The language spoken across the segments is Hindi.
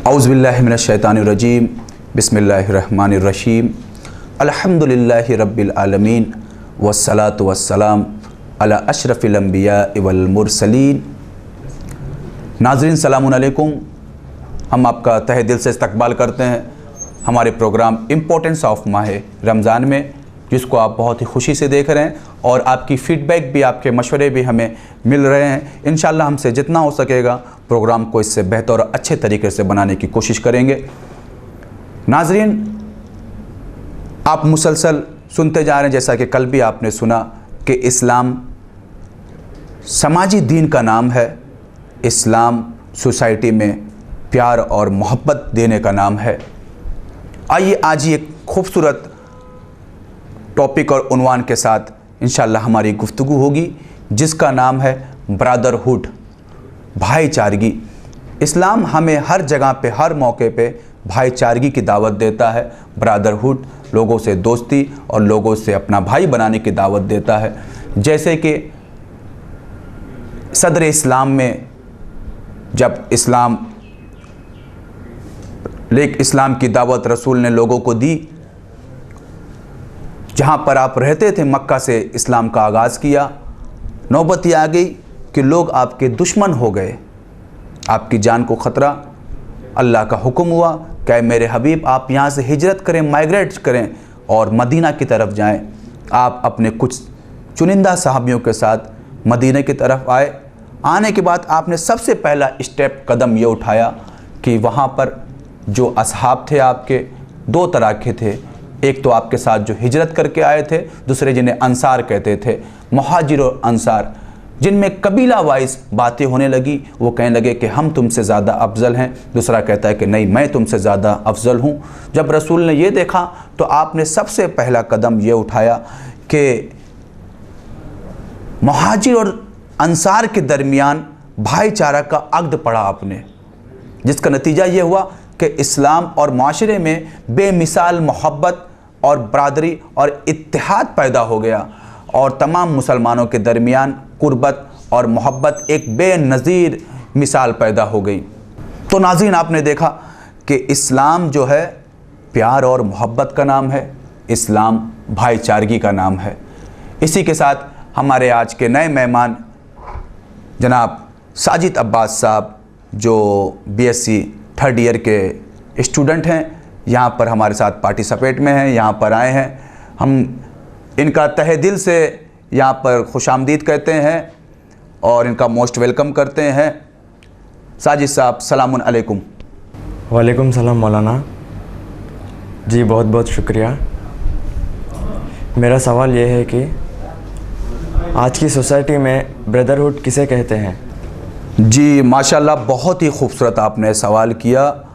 औज़ुबिल्लाहि मिनश्शैतानिर्रजीम बिस्मिल्लाहिर्रहमानिर्रहीम अल्हम्दुलिल्लाहि रब्बिल आलमीन वस्सलातु वस्सलाम अला अशरफिल अंबिया वल मुरसलीन। नाज़रीन सलामुन अलैकुम। हम आपका तहे दिल से इस्तकबाल करते हैं हमारे प्रोग्राम इम्पोर्टेंस ऑफ माह रमज़ान में, जिसको आप बहुत ही खुशी से देख रहे हैं और आपकी फ़ीडबैक भी, आपके मशवरे भी हमें मिल रहे हैं। इंशाल्लाह हमसे जितना हो सकेगा प्रोग्राम को इससे बेहतर और अच्छे तरीके से बनाने की कोशिश करेंगे। नाज़रीन, आप मुसलसल सुनते जा रहे हैं, जैसा कि कल भी आपने सुना कि इस्लाम समाजी दीन का नाम है। इस्लाम सोसाइटी में प्यार और मोहब्बत देने का नाम है। आइए आज ही एक खूबसूरत टॉपिक और उन्वान के साथ इंशाअल्लाह हमारी गुफ्तगू होगी, जिसका नाम है ब्रदरहुड, भाईचारगी। इस्लाम हमें हर जगह पे, हर मौके पे भाईचारगी की दावत देता है। ब्रदरहुड, लोगों से दोस्ती और लोगों से अपना भाई बनाने की दावत देता है। जैसे कि सदर इस्लाम में जब इस्लाम की दावत रसूल ने लोगों को दी, जहाँ पर आप रहते थे मक्का से इस्लाम का आगाज़ किया, नौबत ये आ गई कि लोग आपके दुश्मन हो गए, आपकी जान को ख़तरा। अल्लाह का हुक्म हुआ कि मेरे हबीब आप यहाँ से हिजरत करें, माइग्रेट करें और मदीना की तरफ जाएं। आप अपने कुछ चुनिंदा सहाबियों के साथ मदीना की तरफ आए। आने के बाद आपने सबसे पहला स्टेप, कदम ये उठाया कि वहाँ पर जो असहाब थे आपके, दो तरह के थे। एक तो आपके साथ जो हिजरत करके आए थे, दूसरे जिन्हें अंसार कहते थे, मुहाजिर और अंसार, जिनमें कबीला वाइज बातें होने लगी। वो कहने लगे कि हम तुमसे ज़्यादा अफजल हैं, दूसरा कहता है कि नहीं, मैं तुमसे ज़्यादा अफजल हूँ। जब रसूल ने ये देखा तो आपने सबसे पहला कदम ये उठाया कि मुहाजिर और अंसार के दरमियान भाईचारा का अक़्द पड़ा आपने, जिसका नतीजा ये हुआ कि इस्लाम और माशरे में बेमिसाल मोहब्बत और बरादरी और इत्तेहाद पैदा हो गया और तमाम मुसलमानों के दरमियान कुर्बत और मोहब्बत एक बेनज़ीर मिसाल पैदा हो गई। तो नाज़रीन, आपने देखा कि इस्लाम जो है प्यार और मोहब्बत का नाम है, इस्लाम भाईचारगी का नाम है। इसी के साथ हमारे आज के नए मेहमान जनाब साजिद अब्बास साहब, जो बीएससी थर्ड ईयर के स्टूडेंट हैं, यहाँ पर हमारे साथ पार्टिसिपेट में हैं, यहाँ पर आए हैं। हम इनका तहे दिल से यहाँ पर खुशामदीद कहते हैं और इनका मोस्ट वेलकम करते हैं। साजिद साहब, सलामुन अलैकुम। वालेकुम सलाम मौलाना जी, बहुत बहुत शुक्रिया। मेरा सवाल ये है कि आज की सोसाइटी में ब्रदरहुड किसे कहते हैं? जी माशाल्लाह, बहुत ही खूबसूरत आपने सवाल किया।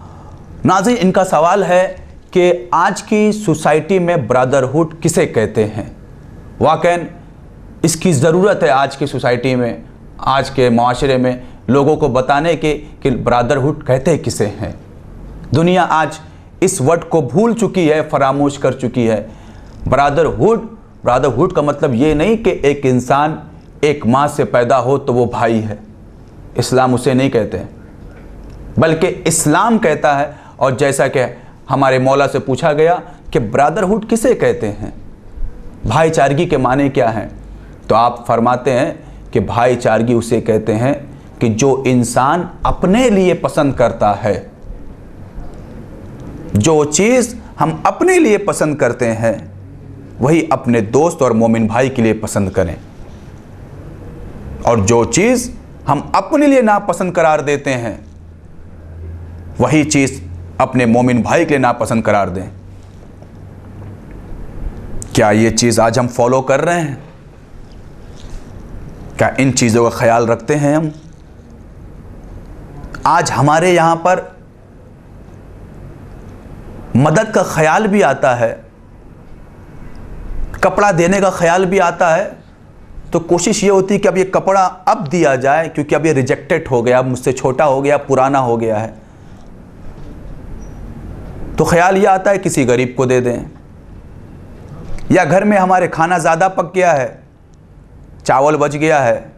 नाज़रीन, इनका सवाल है कि आज की सोसाइटी में ब्रदरहुड किसे कहते हैं। वाकई इसकी ज़रूरत है आज की सोसाइटी में, आज के माशरे में लोगों को बताने के कि ब्रदरहुड कहते किसे हैं। दुनिया आज इस वर्ड को भूल चुकी है, फरामोश कर चुकी है। ब्रदरहुड का मतलब ये नहीं कि एक इंसान एक माँ से पैदा हो तो वो भाई है। इस्लाम उसे नहीं कहते हैं, बल्कि इस्लाम कहता है। और जैसा कि हमारे मौला से पूछा गया कि ब्रदरहुड किसे कहते हैं, भाईचारगी के माने क्या हैं, तो आप फरमाते हैं कि भाईचारगी उसे कहते हैं कि जो इंसान अपने लिए पसंद करता है, जो चीज़ हम अपने लिए पसंद करते हैं वही अपने दोस्त और मोमिन भाई के लिए पसंद करें, और जो चीज़ हम अपने लिए नापसंद करार देते हैं वही चीज़ अपने मोमिन भाई के लिए नापसंद करार दें। क्या ये चीज़ आज हम फॉलो कर रहे हैं? क्या इन चीज़ों का ख्याल रखते हैं हम? आज हमारे यहाँ पर मदद का ख्याल भी आता है, कपड़ा देने का ख्याल भी आता है, तो कोशिश ये होती है कि अब ये कपड़ा अब दिया जाए, क्योंकि अब ये रिजेक्टेड हो गया, अब मुझसे छोटा हो गया, पुराना हो गया है। तो ख्याल ये आता है किसी गरीब को दे दें, या घर में हमारे खाना ज़्यादा पक गया है, चावल बच गया है,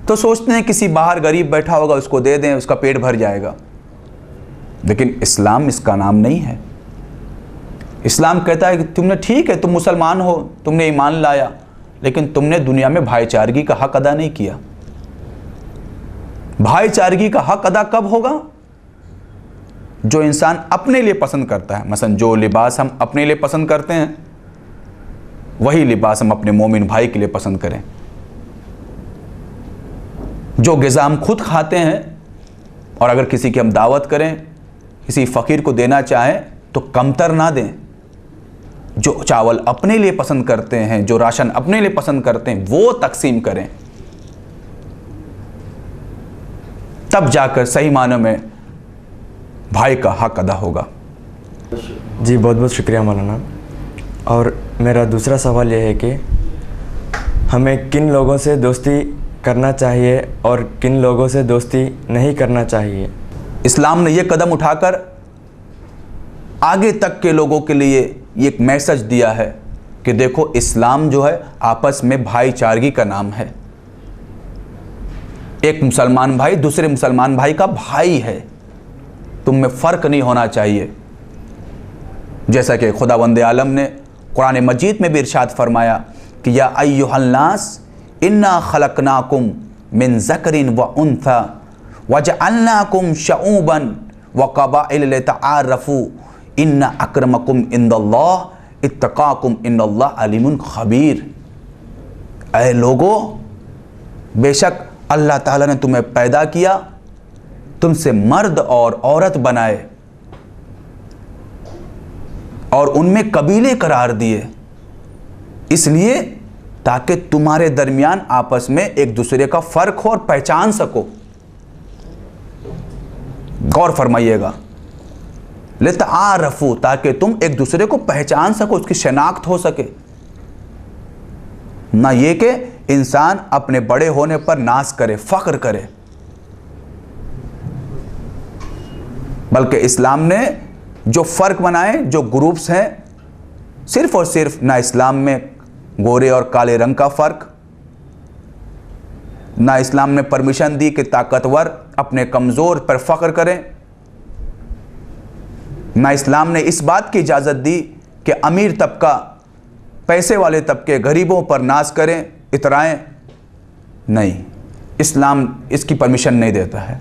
तो सोचते हैं किसी बाहर गरीब बैठा होगा उसको दे दें, उसका पेट भर जाएगा। लेकिन इस्लाम इसका नाम नहीं है। इस्लाम कहता है कि तुमने, ठीक है तुम मुसलमान हो, तुमने ईमान लाया, लेकिन तुमने दुनिया में भाईचारगी का हक अदा नहीं किया। भाईचारगी का हक अदा कब होगा? जो इंसान अपने लिए पसंद करता है। मसलन जो लिबास हम अपने लिए पसंद करते हैं, वही लिबास हम अपने मोमिन भाई के लिए पसंद करें। जो ग़िज़ा हम खुद खाते हैं, और अगर किसी की हम दावत करें, किसी फ़कीर को देना चाहें, तो कमतर ना दें। जो चावल अपने लिए पसंद करते हैं, जो राशन अपने लिए पसंद करते हैं, वो तकसीम करें। तब जाकर सही मानों में भाई का हक अदा होगा। जी बहुत बहुत शुक्रिया मौलाना। और मेरा दूसरा सवाल यह है कि हमें किन लोगों से दोस्ती करना चाहिए और किन लोगों से दोस्ती नहीं करना चाहिए। इस्लाम ने ये कदम उठाकर आगे तक के लोगों के लिए ये एक मैसेज दिया है कि देखो, इस्लाम जो है आपस में भाईचारगी का नाम है। एक मुसलमान भाई दूसरे मुसलमान भाई का भाई है, तुम में फ़र्क नहीं होना चाहिए। जैसा कि खुदावंद आलम ने कुरान मजीद में भी इरशाद फरमाया कि या अय्युहन्नास इन्ना खलकनाकुम मिन ज़करिन व उन्था वजअलनाकुम शऊबन व क़बाइल लितआरफ़ू इन्ना अक्रमकुम इंदल्लाह इत्तक़ाकुम इन्नल्लाह अलीमुन खबीर। ऐ लोगो, बेशक अल्लाह ताला ने तुम्हें पैदा किया, तुमसे मर्द और औरत बनाए और उनमें कबीले करार दिए, इसलिए ताकि तुम्हारे दरमियान आपस में एक दूसरे का फ़र्क हो और पहचान सको। गौर फरमाइएगा, लितआरफ़ू, ताकि तुम एक दूसरे को पहचान सको, उसकी शनाख्त हो सके। ना ये कि इंसान अपने बड़े होने पर नाज करे, फ़ख्र करे, बल्कि इस्लाम ने जो फ़र्क बनाए, जो ग्रुप्स हैं, सिर्फ़ और सिर्फ ना इस्लाम में गोरे और काले रंग का फ़र्क, ना इस्लाम ने परमिशन दी कि ताकतवर अपने कमज़ोर पर फ़ख्र करें, ना इस्लाम ने इस बात की इजाज़त दी कि अमीर तबका पैसे वाले तबके गरीबों पर नाज करें, इतराएं। नहीं, इस्लाम इसकी परमिशन नहीं देता है।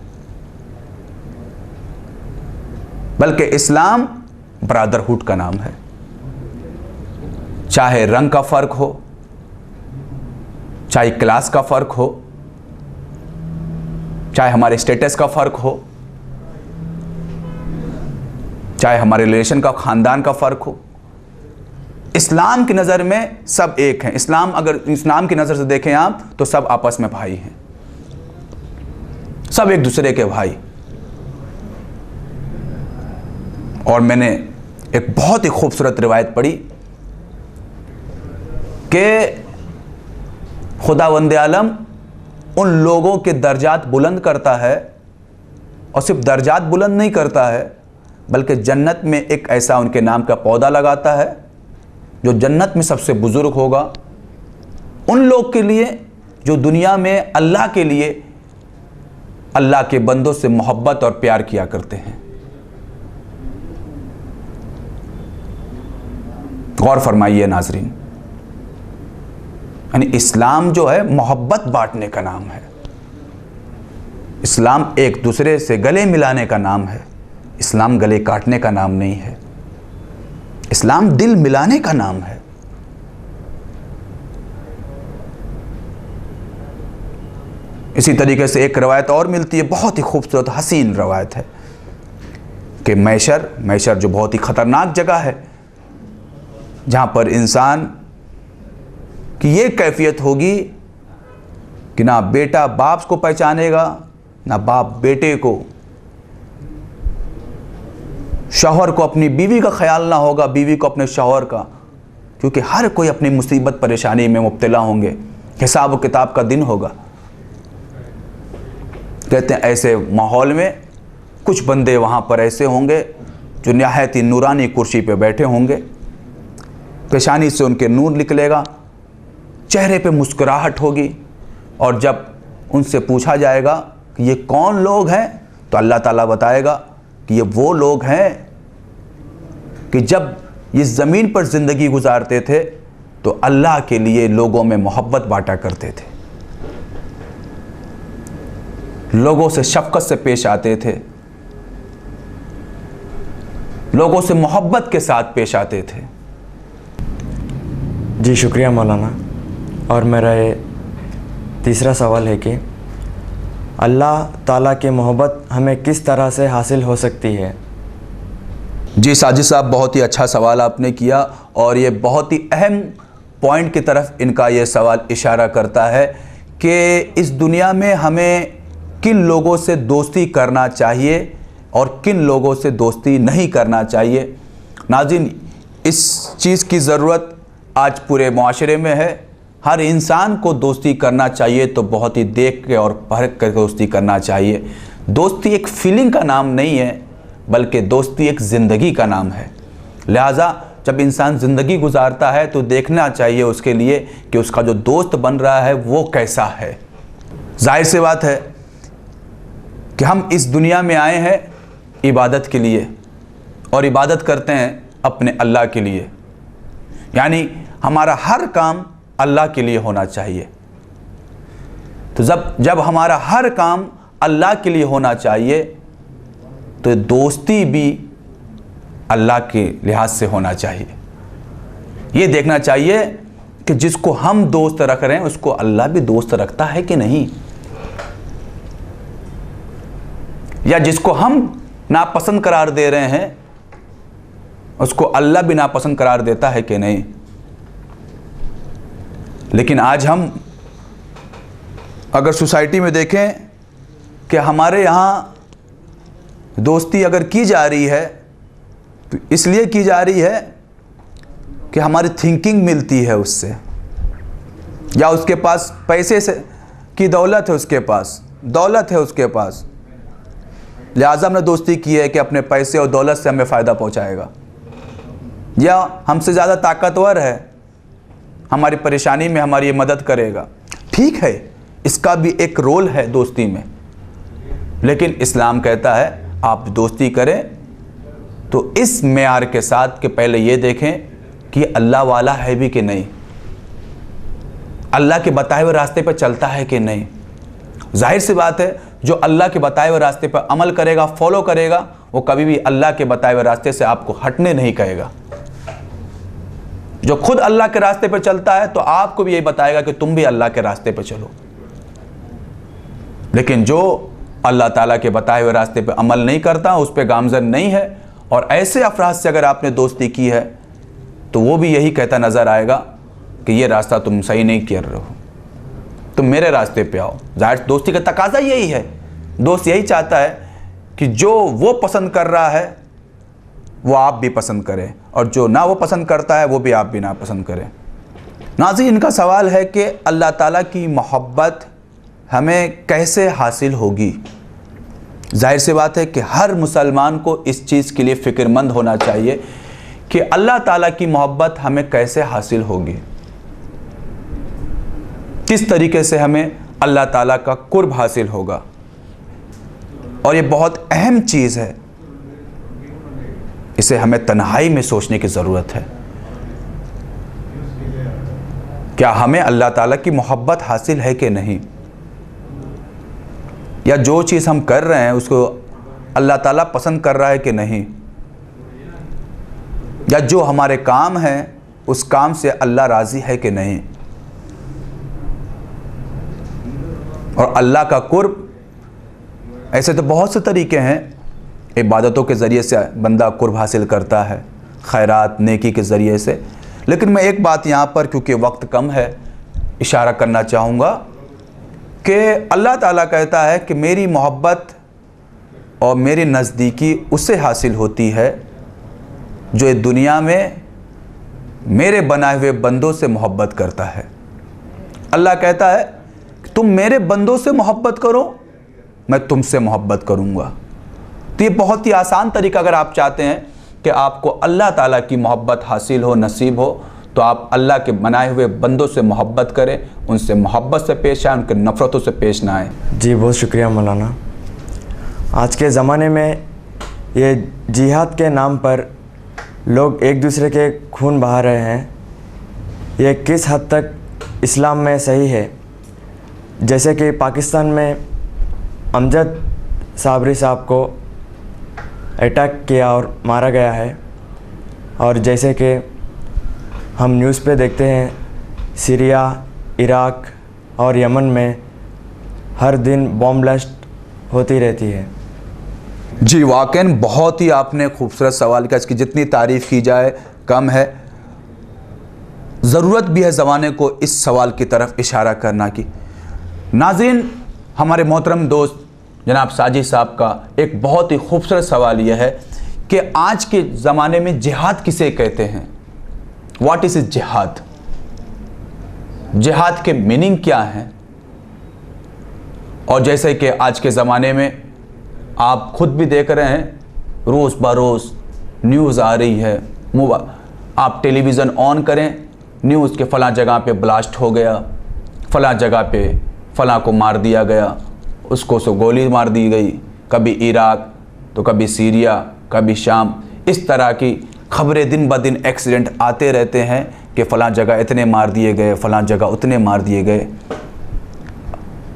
बल्कि इस्लाम ब्रदरहुड का नाम है। चाहे रंग का फ़र्क हो, चाहे क्लास का फ़र्क हो, चाहे हमारे स्टेटस का फ़र्क हो, चाहे हमारे रिलेशन का, ख़ानदान का फ़र्क हो, इस्लाम की नज़र में सब एक हैं। अगर इस्लाम की नज़र से देखें आप, तो सब आपस में भाई हैं, सब एक दूसरे के भाई। और मैंने एक बहुत ही खूबसूरत रिवायत पढ़ी कि खुदावंद आलम उन लोगों के दर्जात बुलंद करता है, और सिर्फ दर्जात बुलंद नहीं करता है, बल्कि जन्नत में एक ऐसा उनके नाम का पौधा लगाता है जो जन्नत में सबसे बुज़ुर्ग होगा। उन लोग के लिए जो दुनिया में अल्लाह के लिए, अल्लाह के बंदों से मोहब्बत और प्यार किया करते हैं। गौर फरमाइए नाज़रीन, यानी इस्लाम जो है मोहब्बत बांटने का नाम है। इस्लाम एक दूसरे से गले मिलाने का नाम है। इस्लाम गले काटने का नाम नहीं है। इस्लाम दिल मिलाने का नाम है। इसी तरीके से एक रवायत और मिलती है, बहुत ही खूबसूरत हसीन रवायत है कि मैशर जो बहुत ही ख़तरनाक जगह है, जहाँ पर इंसान की ये कैफियत होगी कि ना बेटा बाप को पहचानेगा, ना बाप बेटे को, शौहर को अपनी बीवी का ख्याल ना होगा, बीवी को अपने शौहर का, क्योंकि हर कोई अपनी मुसीबत परेशानी में मुब्तला होंगे। हिसाब व किताब का दिन होगा। कहते हैं ऐसे माहौल में कुछ बंदे वहाँ पर ऐसे होंगे जो निहायत ही नूरानी कुर्सी पे बैठे होंगे, पेशानी से उनके नूर निकलेगा, चेहरे पे मुस्कुराहट होगी, और जब उनसे पूछा जाएगा कि ये कौन लोग हैं, तो अल्लाह ताला बताएगा कि ये वो लोग हैं कि जब इस ज़मीन पर ज़िंदगी गुजारते थे तो अल्लाह के लिए लोगों में मोहब्बत बांटा करते थे, लोगों से शफ़क़त से पेश आते थे, लोगों से मोहब्बत के साथ पेश आते थे। जी शुक्रिया मौलाना। और मेरा ये तीसरा सवाल है कि अल्लाह ताला की मोहब्बत हमें किस तरह से हासिल हो सकती है? जी साजिद साहब, बहुत ही अच्छा सवाल आपने किया और ये बहुत ही अहम पॉइंट की तरफ इनका ये सवाल इशारा करता है कि इस दुनिया में हमें किन लोगों से दोस्ती करना चाहिए और किन लोगों से दोस्ती नहीं करना चाहिए। नाज़रीन, इस चीज़ की ज़रूरत आज पूरे माशरे में है। हर इंसान को दोस्ती करना चाहिए तो बहुत ही देख के और परख कर दोस्ती करना चाहिए। दोस्ती एक फीलिंग का नाम नहीं है, बल्कि दोस्ती एक ज़िंदगी का नाम है। लिहाजा जब इंसान ज़िंदगी गुजारता है तो देखना चाहिए उसके लिए कि उसका जो दोस्त बन रहा है वो कैसा है। जाहिर सी बात है कि हम इस दुनिया में आए हैं इबादत के लिए और इबादत करते हैं अपने अल्लाह के लिए, यानी हमारा हर काम अल्लाह के लिए होना चाहिए। तो जब हमारा हर काम अल्लाह के लिए होना चाहिए तो दोस्ती भी अल्लाह के लिहाज से होना चाहिए। ये देखना चाहिए कि जिसको हम दोस्त रख रहे हैं उसको अल्लाह भी दोस्त रखता है कि नहीं, या जिसको हम नापसंद करार दे रहे हैं उसको अल्लाह भी नापसंद करार देता है कि नहीं। लेकिन आज हम अगर सोसाइटी में देखें कि हमारे यहाँ दोस्ती अगर की जा रही है तो इसलिए की जा रही है कि हमारी थिंकिंग मिलती है उससे, या उसके पास पैसे से की दौलत है, उसके पास दौलत है उसके पास, लिहाजा हमने दोस्ती की है कि अपने पैसे और दौलत से हमें फ़ायदा पहुंचाएगा, या हमसे ज़्यादा ताकतवर है, हमारी परेशानी में हमारी ये मदद करेगा। ठीक है, इसका भी एक रोल है दोस्ती में, लेकिन इस्लाम कहता है आप दोस्ती करें तो इस मेयार के साथ कि पहले ये देखें कि अल्लाह वाला है भी कि नहीं, अल्लाह के बताए हुए रास्ते पर चलता है कि नहीं। जाहिर सी बात है, जो अल्लाह के बताए हुए रास्ते पर अमल करेगा, फॉलो करेगा, वो कभी भी अल्लाह के बताए हुए रास्ते से आपको हटने नहीं कहेगा। जो खुद अल्लाह के रास्ते पर चलता है तो आपको भी यही बताएगा कि तुम भी अल्लाह के रास्ते पर चलो। लेकिन जो अल्लाह ताला के बताए हुए रास्ते पर अमल नहीं करता, उस पर गामजन नहीं है, और ऐसे अफराद से अगर आपने दोस्ती की है तो वो भी यही कहता नज़र आएगा कि ये रास्ता तुम सही नहीं कर रहे हो, तुम मेरे रास्ते पे आओ। जाहिर दोस्ती का तकाजा यही है, दोस्त यही चाहता है कि जो वो पसंद कर रहा है वो आप भी पसंद करें, और जो ना वो पसंद करता है वो भी आप भी ना पसंद करें। नाज़रीन, इनका सवाल है कि अल्लाह ताला की मोहब्बत हमें कैसे हासिल होगी। जाहिर सी बात है कि हर मुसलमान को इस चीज़ के लिए फ़िक्रमंद होना चाहिए कि अल्लाह ताला की मोहब्बत हमें कैसे हासिल होगी, किस तरीके से हमें अल्लाह ताला का कुर्ब हासिल होगा। और ये बहुत अहम चीज़ है, इसे हमें तन्हाई में सोचने की ज़रूरत है। क्या हमें अल्लाह ताला की मोहब्बत हासिल है कि नहीं, या जो चीज़ हम कर रहे हैं उसको अल्लाह ताला पसंद कर रहा है कि नहीं, या जो हमारे काम हैं उस काम से अल्लाह राज़ी है कि नहीं। और अल्लाह का कुर्ब, ऐसे तो बहुत से तरीके हैं, इबादतों के ज़रिए से बंदा कुर्ब हासिल करता है, खैरात नेकी के ज़रिए से। लेकिन मैं एक बात यहाँ पर, क्योंकि वक्त कम है, इशारा करना चाहूँगा कि अल्लाह ताला कहता है कि मेरी मोहब्बत और मेरी नज़दीकी उससे हासिल होती है जो इस दुनिया में मेरे बनाए हुए बंदों से मोहब्बत करता है। अल्लाह कहता है कि तुम मेरे बंदों से मोहब्बत करो, मैं तुमसे मोहब्बत करूँगा। तो ये बहुत ही आसान तरीका, अगर आप चाहते हैं कि आपको अल्लाह ताला की मोहब्बत हासिल हो, नसीब हो, तो आप अल्लाह के बनाए हुए बंदों से मोहब्बत करें, उनसे मोहब्बत से पेश आए, उनके नफ़रतों से पेश ना आए। जी बहुत शुक्रिया मौलाना। आज के ज़माने में ये जिहाद के नाम पर लोग एक दूसरे के खून बहा रहे हैं, ये किस हद तक इस्लाम में सही है? जैसे कि पाकिस्तान में अमजद साबरी साहब को अटैक किया और मारा गया है, और जैसे कि हम न्यूज़ पे देखते हैं सीरिया, इराक और यमन में हर दिन बॉम्ब ब्लास्ट होती रहती है। जी वाकई बहुत ही आपने खूबसूरत सवाल किया, इसकी जितनी तारीफ़ की जाए कम है। ज़रूरत भी है ज़माने को इस सवाल की तरफ इशारा करना की। नाज़रीन, हमारे मोहतरम दोस्त जनाब साजिद साहब का एक बहुत ही खूबसूरत सवाल यह है कि आज के ज़माने में जिहाद किसे कहते हैं? व्हाट इज़ जिहाद? जिहाद के मीनिंग क्या है? और जैसे कि आज के ज़माने में आप खुद भी देख रहे हैं, रोज़ बरोज़ न्यूज़ आ रही है। आप टेलीविज़न ऑन करें, न्यूज़ के फ़लाँ जगह पे ब्लास्ट हो गया, फ़लाँ जगह पे फ़लाँ को मार दिया गया, उसको सो गोली मार दी गई, कभी इराक तो कभी सीरिया, कभी शाम। इस तरह की खबरें दिन ब दिन एक्सीडेंट आते रहते हैं कि फ़लाँ जगह इतने मार दिए गए, फ़लाँ जगह उतने मार दिए गए।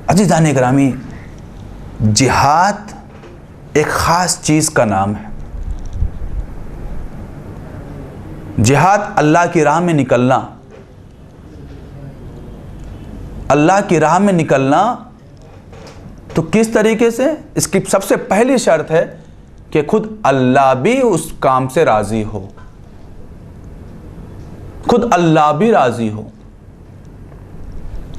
अज़ीज़ान गिरामी, जिहाद एक ख़ास चीज़ का नाम है। जिहाद अल्लाह की राह में निकलना। अल्लाह की राह में निकलना तो किस तरीके से? इसकी सबसे पहली शर्त है कि खुद अल्लाह भी उस काम से राज़ी हो, खुद अल्लाह भी राज़ी हो।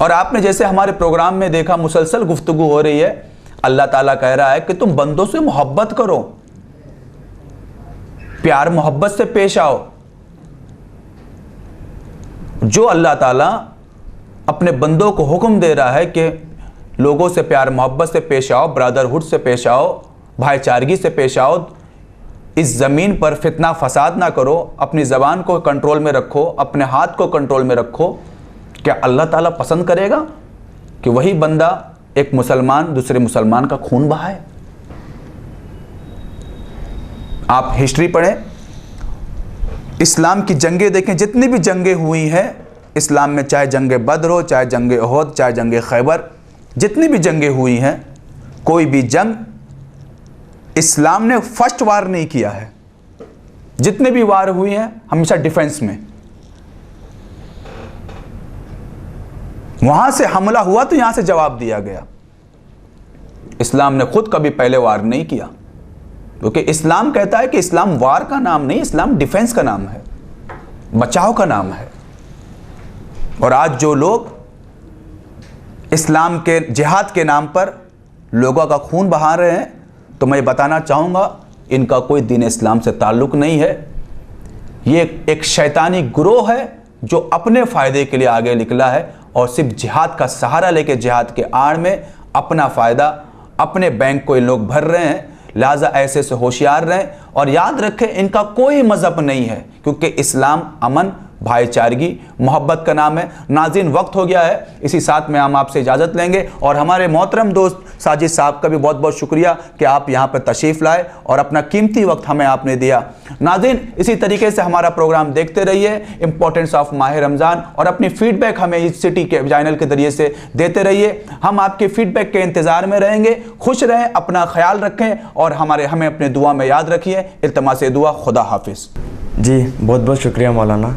और आपने जैसे हमारे प्रोग्राम में देखा, मुसलसल गुफ्तगू हो रही है, अल्लाह ताला कह रहा है कि तुम बंदों से मोहब्बत करो, प्यार मोहब्बत से पेश आओ। जो अल्लाह ताला अपने बंदों को हुक्म दे रहा है कि लोगों से प्यार मोहब्बत से पेश आओ, ब्रदरहुड से पेश आओ, भाईचारगी से पेश आओ, इस ज़मीन पर फितना फसाद ना करो, अपनी ज़बान को कंट्रोल में रखो, अपने हाथ को कंट्रोल में रखो, क्या अल्लाह ताला पसंद करेगा कि वही बंदा एक मुसलमान दूसरे मुसलमान का खून बहाए? आप हिस्ट्री पढ़ें, इस्लाम की जंगें देखें, जितनी भी जंगें हुई हैं इस्लाम में, चाहे जंग बद्र हो, चाहे जंग उहद, चाहे जंग खैबर, जितनी भी जंगें हुई हैं, कोई भी जंग इस्लाम ने फर्स्ट वार नहीं किया है। जितने भी वार हुई हैं हमेशा डिफेंस में, वहां से हमला हुआ तो यहां से जवाब दिया गया। इस्लाम ने खुद कभी पहले वार नहीं किया, क्योंकि इस्लाम कहता है कि इस्लाम वार का नाम नहीं, इस्लाम डिफेंस का नाम है, बचाव का नाम है। और आज जो लोग इस्लाम के जिहाद के नाम पर लोगों का खून बहा रहे हैं, तो मैं बताना चाहूँगा इनका कोई दीन इस्लाम से ताल्लुक़ नहीं है। ये एक शैतानी गिरोह है जो अपने फ़ायदे के लिए आगे निकला है और सिर्फ जिहाद का सहारा लेके जिहाद के आड़ में अपना फ़ायदा, अपने बैंक को इन लोग भर रहे हैं। लिहाजा ऐसे से होशियार रहें और याद रखें, इनका कोई मज़हब नहीं है, क्योंकि इस्लाम अमन, भाईचारगी, मोहब्बत का नाम है। नाज़रीन, वक्त हो गया है, इसी साथ में हम आपसे इजाज़त लेंगे और हमारे मोहतरम दोस्त साजिद साहब का भी बहुत बहुत शुक्रिया कि आप यहाँ पर तशरीफ़ लाए और अपना कीमती वक्त हमें आपने दिया। नाज़रीन, इसी तरीके से हमारा प्रोग्राम देखते रहिए, इंपॉर्टेंस ऑफ माह रमज़ान, और अपनी फ़ीडबैक हमें इस सिटी के चैनल के ज़रिए से देते रहिए। हम आपके फ़ीडबैक के इंतज़ार में रहेंगे। खुश रहें, अपना ख्याल रखें और हमें अपने दुआ में याद रखिए। इल्तमास दुआ, खुदा हाफिज़। जी बहुत बहुत शुक्रिया मौलाना।